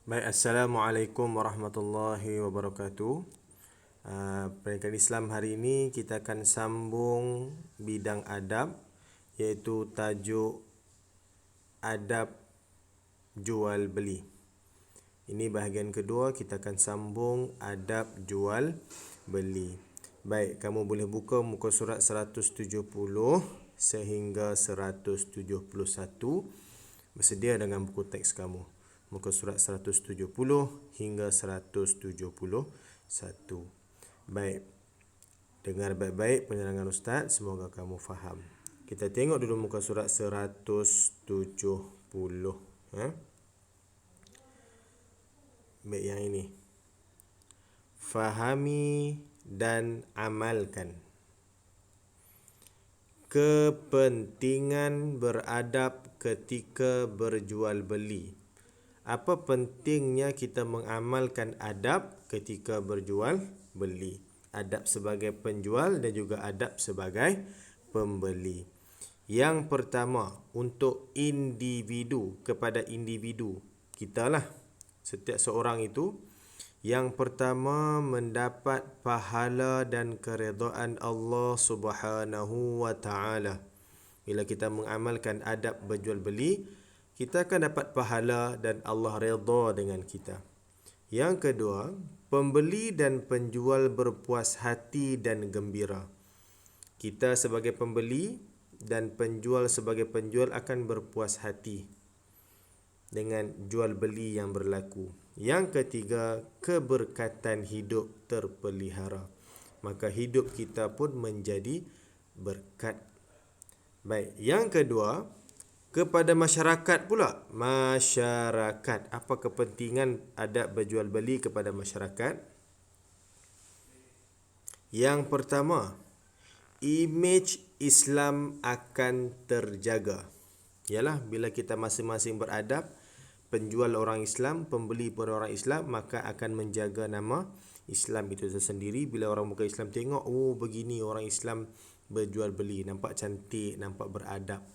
Baik, Assalamualaikum warahmatullahi wabarakatuh. Pendidikan Islam hari ini kita akan sambung bidang adab, iaitu tajuk adab jual beli. Ini bahagian kedua, kita akan sambung adab jual beli. Baik, kamu boleh buka muka surat 170 sehingga 171. Bersedia dengan buku teks kamu. Muka surat 170 hingga 171. Baik. Dengar baik-baik penerangan Ustaz, semoga kamu faham. Kita tengok dulu muka surat 170. Baik, yang ini. Fahami dan amalkan kepentingan beradab ketika berjual beli. Apa pentingnya kita mengamalkan adab ketika berjual beli? Adab sebagai penjual dan juga adab sebagai pembeli. Yang pertama, untuk individu, kepada individu, kita lah, setiap seorang itu, yang pertama mendapat pahala dan keredaan Allah Subhanahu wa taala. Bila kita mengamalkan adab berjual beli, kita akan dapat pahala dan Allah redha dengan kita. Yang kedua, pembeli dan penjual berpuas hati dan gembira. Kita sebagai pembeli dan penjual sebagai penjual akan berpuas hati dengan jual beli yang berlaku. Yang ketiga, keberkatan hidup terpelihara. Maka hidup kita pun menjadi berkat. Baik, yang kedua, kepada masyarakat pula. Masyarakat. Apa kepentingan adab berjual beli kepada masyarakat? Yang pertama, imej Islam akan terjaga. Ialah bila kita masing-masing beradab, penjual orang Islam, pembeli pun orang Islam, maka akan menjaga nama Islam itu tersendiri. Bila orang bukan Islam tengok, oh begini orang Islam berjual beli, nampak cantik, nampak beradab.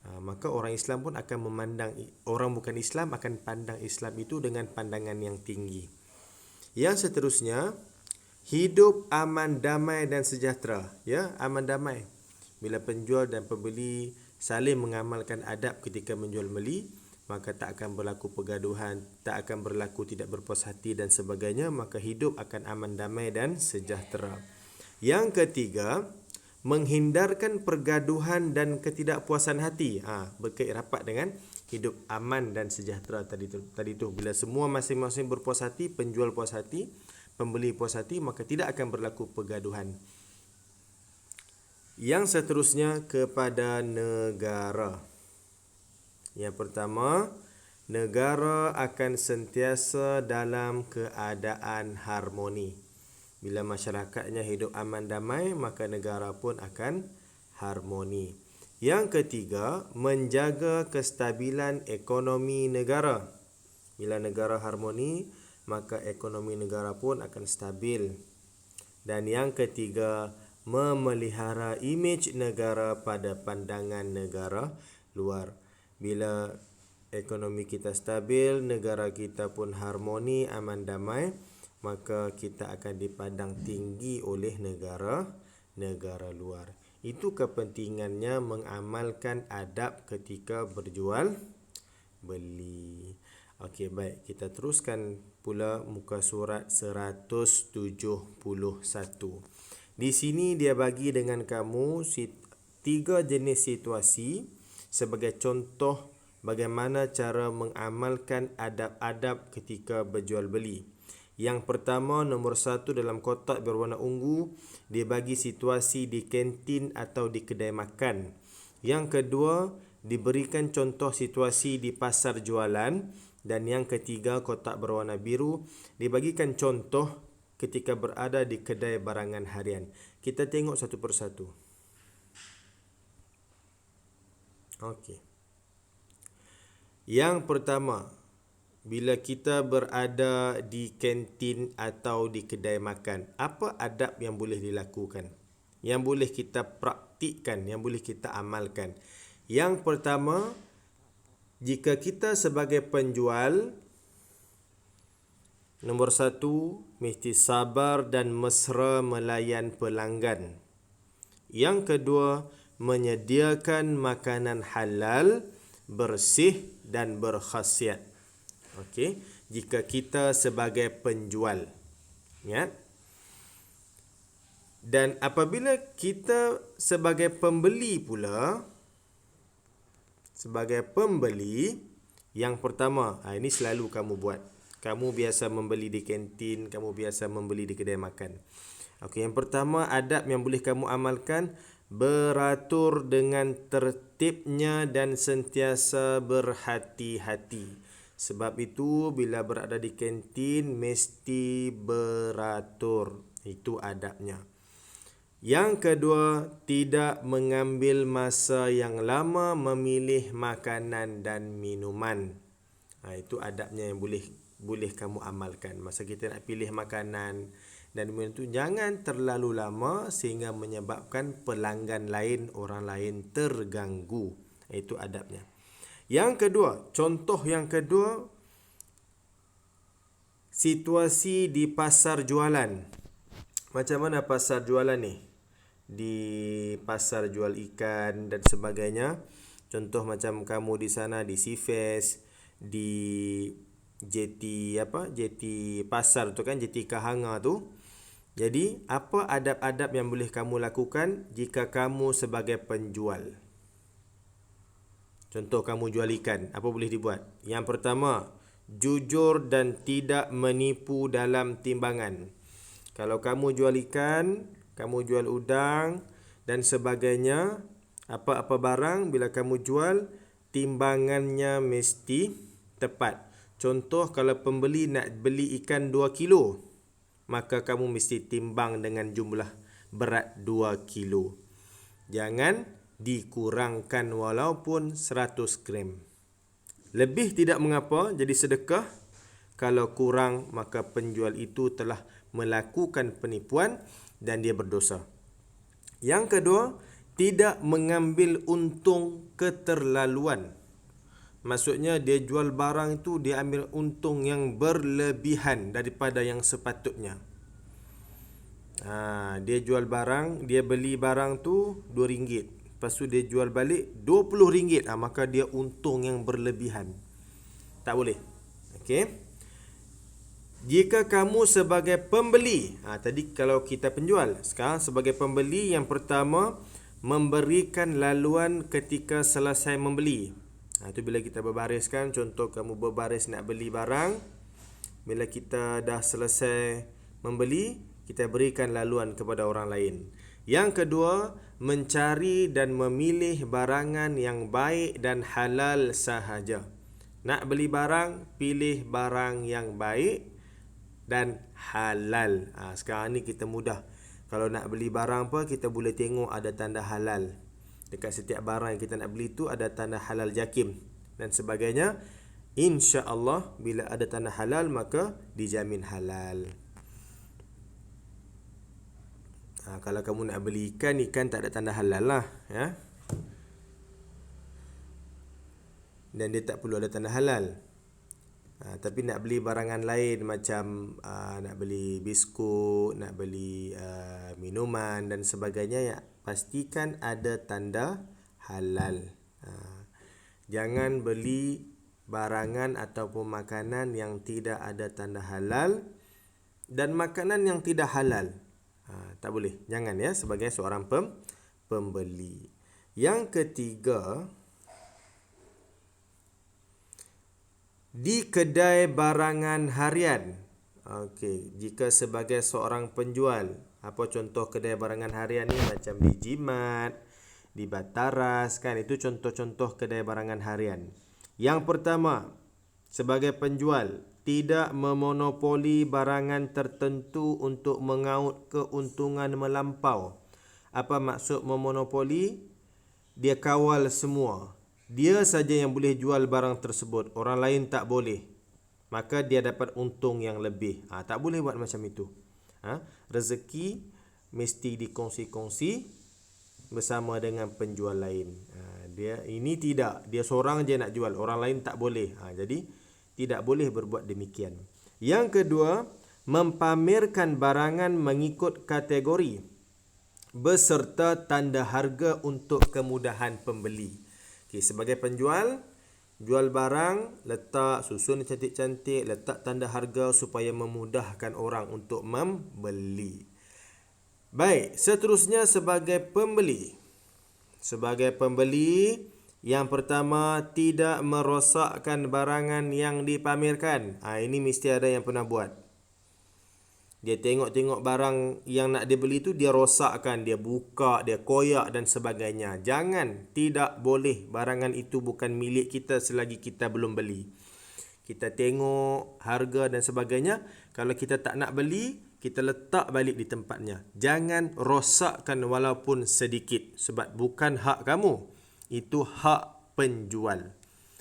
Maka orang Islam pun akan memandang, orang bukan Islam akan pandang Islam itu dengan pandangan yang tinggi. Yang seterusnya, hidup aman, damai dan sejahtera. Ya, aman damai. Bila penjual dan pembeli saling mengamalkan adab ketika menjual beli, maka tak akan berlaku pergaduhan, tak akan berlaku tidak berpuas hati dan sebagainya. Maka hidup akan aman, damai dan sejahtera. Yang ketiga, menghindarkan pergaduhan dan ketidakpuasan hati. Berkait rapat dengan hidup aman dan sejahtera tadi tu. Bila semua masing-masing berpuas hati, penjual puas hati, pembeli puas hati, maka tidak akan berlaku pergaduhan. Yang seterusnya, kepada negara. Yang pertama, negara akan sentiasa dalam keadaan harmoni. Bila masyarakatnya hidup aman damai, maka negara pun akan harmoni. Yang ketiga, menjaga kestabilan ekonomi negara. Bila negara harmoni, maka ekonomi negara pun akan stabil. Dan yang ketiga, memelihara imej negara pada pandangan negara luar. Bila ekonomi kita stabil, negara kita pun harmoni, aman damai, maka kita akan dipandang tinggi oleh negara luar. Itu kepentingannya mengamalkan adab ketika berjual beli. Okey, baik. Kita teruskan pula muka surat 171. Di sini dia bagi dengan kamu 3 jenis situasi sebagai contoh bagaimana cara mengamalkan adab-adab ketika berjual beli. Yang pertama, nombor 1 dalam kotak berwarna ungu, dia bagi situasi di kantin atau di kedai makan. Yang kedua, diberikan contoh situasi di pasar jualan. Dan yang ketiga, kotak berwarna biru, dibagikan contoh ketika berada di kedai barangan harian. Kita tengok satu persatu. Okey. Yang pertama, bila kita berada di kantin atau di kedai makan, apa adab yang boleh dilakukan? Yang boleh kita praktikkan, yang boleh kita amalkan. Yang pertama, jika kita sebagai penjual Nombor 1, mesti sabar dan mesra melayan pelanggan. Yang kedua, menyediakan makanan halal, bersih dan berkhasiat. Okey, jika kita sebagai penjual, ingat. Dan apabila kita sebagai pembeli pula, yang pertama, ini selalu kamu buat. Kamu biasa membeli di kantin, kamu biasa membeli di kedai makan. Okey, yang pertama, adab yang boleh kamu amalkan, beratur dengan tertibnya dan sentiasa berhati-hati. Sebab itu bila berada di kantin mesti beratur. Itu adabnya. Yang kedua, tidak mengambil masa yang lama memilih makanan dan minuman. Itu adabnya yang boleh kamu amalkan. Masa kita nak pilih makanan dan minuman itu, jangan terlalu lama sehingga menyebabkan pelanggan lain, orang lain terganggu. Itu adabnya. Yang kedua, contoh yang kedua, situasi di pasar jualan. Macam mana pasar jualan ni? Di pasar jual ikan dan sebagainya. Contoh macam kamu di sana di Seafest, di JT pasar tu kan, JT Kahanga tu. Jadi, apa adab-adab yang boleh kamu lakukan jika kamu sebagai penjual? Contoh kamu jual ikan, apa boleh dibuat? Yang pertama, jujur dan tidak menipu dalam timbangan. Kalau kamu jual ikan, kamu jual udang dan sebagainya, apa-apa barang bila kamu jual, timbangannya mesti tepat. Contoh kalau pembeli nak beli ikan 2 kilo, maka kamu mesti timbang dengan jumlah berat 2 kilo. Jangan dikurangkan walaupun 100 gram. Lebih tidak mengapa, jadi sedekah. Kalau kurang, maka penjual itu telah melakukan penipuan dan dia berdosa. Yang kedua, tidak mengambil untung keterlaluan. Maksudnya dia jual barang itu, dia ambil untung yang berlebihan daripada yang sepatutnya. Dia jual barang, dia beli barang tu RM2. Lepas tu dia jual balik RM20. Maka dia untung yang berlebihan. Tak boleh. Okey. Jika kamu sebagai pembeli, tadi kalau kita penjual, sekarang sebagai pembeli, yang pertama, memberikan laluan ketika selesai membeli. Itu bila kita berbariskan, contoh kamu berbaris nak beli barang, bila kita dah selesai membeli, kita berikan laluan kepada orang lain. Yang kedua, mencari dan memilih barangan yang baik dan halal sahaja. Nak beli barang, pilih barang yang baik dan halal. Sekarang ni kita mudah. Kalau nak beli barang apa, kita boleh tengok ada tanda halal. Dekat setiap barang yang kita nak beli tu ada tanda halal JAKIM dan sebagainya. InsyaAllah bila ada tanda halal, maka dijamin halal. Kalau kamu nak beli ikan tak ada tanda halal lah, ya. Dan dia tak perlu ada tanda halal. Tapi nak beli barangan lain macam nak beli biskut, nak beli minuman dan sebagainya, ya, pastikan ada tanda halal. Jangan beli barangan ataupun makanan yang tidak ada tanda halal dan makanan yang tidak halal. Tak boleh. Jangan, ya, sebagai seorang pembeli. Yang ketiga, di kedai barangan harian. Okey, jika sebagai seorang penjual, apa contoh kedai barangan harian ni? Macam di Jimat, di Bataras, kan, itu contoh-contoh kedai barangan harian. Yang pertama, sebagai penjual, tidak memonopoli barangan tertentu untuk mengaut keuntungan melampau. Apa maksud memonopoli? Dia kawal semua. Dia saja yang boleh jual barang tersebut, orang lain tak boleh. Maka dia dapat untung yang lebih. Tak boleh buat macam itu. Rezeki mesti dikongsi-kongsi bersama dengan penjual lain. Dia tidak, dia seorang je nak jual, orang lain tak boleh. Jadi tidak boleh berbuat demikian. Yang kedua, mempamerkan barangan mengikut kategori beserta tanda harga untuk kemudahan pembeli. Okay, sebagai penjual, jual barang, letak susun cantik-cantik, letak tanda harga supaya memudahkan orang untuk membeli. Baik, seterusnya sebagai pembeli. Sebagai pembeli, yang pertama, tidak merosakkan barangan yang dipamerkan. Ini mesti ada yang pernah buat. Dia tengok-tengok barang yang nak dia beli tu, dia rosakkan, dia buka, dia koyak dan sebagainya. Jangan, tidak boleh. Barangan itu bukan milik kita selagi kita belum beli. Kita tengok harga dan sebagainya. Kalau kita tak nak beli, kita letak balik di tempatnya. Jangan rosakkan walaupun sedikit. Sebab bukan hak kamu. Itu hak penjual.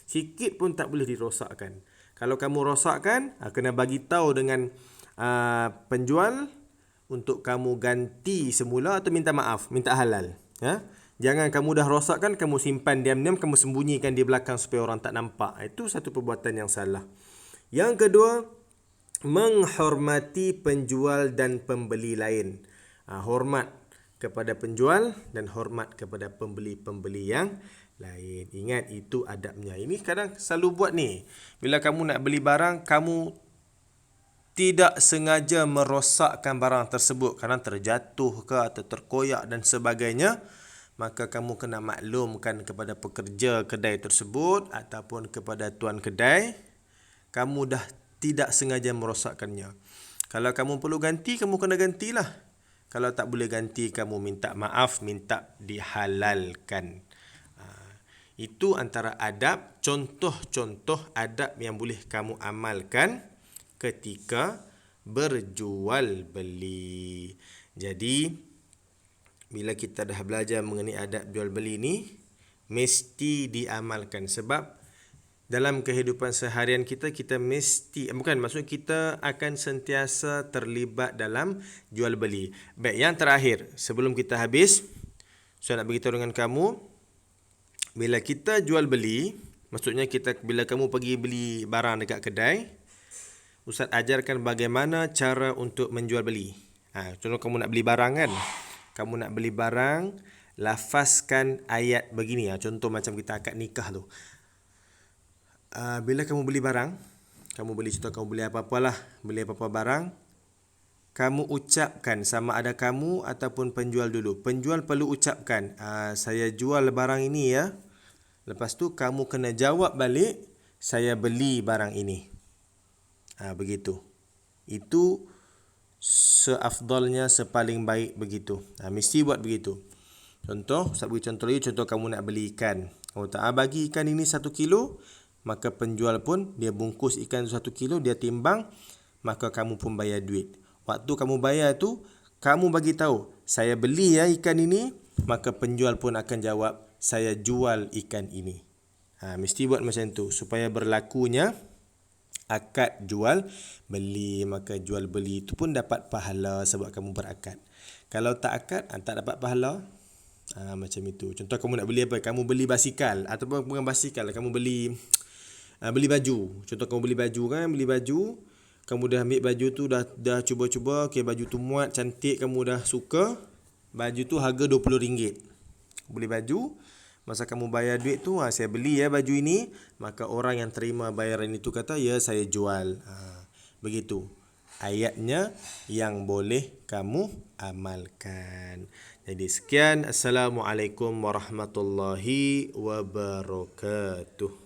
Sikit pun tak boleh dirosakkan. Kalau kamu rosakkan, kena bagi tahu dengan penjual untuk kamu ganti semula atau minta maaf, minta halal. Jangan kamu dah rosakkan, kamu simpan diam-diam, kamu sembunyikan di belakang supaya orang tak nampak. Itu satu perbuatan yang salah. Yang kedua, menghormati penjual dan pembeli lain. Hormat kepada penjual dan hormat kepada pembeli-pembeli yang lain. Ingat, itu adabnya. Ini kadang selalu buat ni. Bila kamu nak beli barang, kamu tidak sengaja merosakkan barang tersebut kerana terjatuh ke atau terkoyak dan sebagainya, maka kamu kena maklumkan kepada pekerja kedai tersebut ataupun kepada tuan kedai, kamu dah tidak sengaja merosakkannya. Kalau kamu perlu ganti, kamu kena gantilah. Kalau tak boleh ganti, kamu minta maaf, minta dihalalkan. Itu antara adab, contoh-contoh adab yang boleh kamu amalkan ketika berjual beli. Jadi, bila kita dah belajar mengenai adab jual beli ni, mesti diamalkan. Sebab dalam kehidupan seharian kita, kita mesti, maksud kita akan sentiasa terlibat dalam jual beli. Baik, yang terakhir, sebelum kita habis, saya nak beritahu dengan kamu, bila kita jual beli, maksudnya bila kamu pergi beli barang dekat kedai, Ustaz ajarkan bagaimana cara untuk menjual beli. Contoh kamu nak beli barang kan? Kamu nak beli barang, lafazkan ayat begini. Contoh macam kita akad nikah tu. Bila kamu beli barang, kamu beli apa-apalah, beli apa-apa barang, kamu ucapkan sama ada kamu ataupun penjual dulu. Penjual perlu ucapkan, saya jual barang ini ya. Lepas tu kamu kena jawab balik, saya beli barang ini. Begitu. Itu seafdalnya, sepaling baik begitu. Mesti buat begitu. Contoh, saya beri contoh lagi. Contoh kamu nak beli ikan. Kamu tak bagi ikan ini 1 kilo, maka penjual pun dia bungkus ikan 1 kilo, dia timbang, maka kamu pun bayar duit. Waktu kamu bayar tu, kamu bagi tahu, saya beli ya ikan ini, maka penjual pun akan jawab, saya jual ikan ini. Mesti buat macam tu supaya berlakunya akad jual beli. Maka jual beli itu pun dapat pahala sebab kamu berakad. Kalau tak akad, tak dapat pahala. Macam itu. Contoh kamu nak beli apa? Kamu beli basikal ataupun bukan basikal, kamu beli baju. Contoh kamu beli baju kan, beli baju, kamu dah ambil baju tu, dah cuba-cuba, okey baju tu muat, cantik, kamu dah suka. Baju tu harga RM20. Beli baju, masa kamu bayar duit tu, saya beli ya baju ini, maka orang yang terima bayaran itu kata, ya saya jual. Begitu ayatnya yang boleh kamu amalkan. Jadi sekian. Assalamualaikum warahmatullahi wabarakatuh.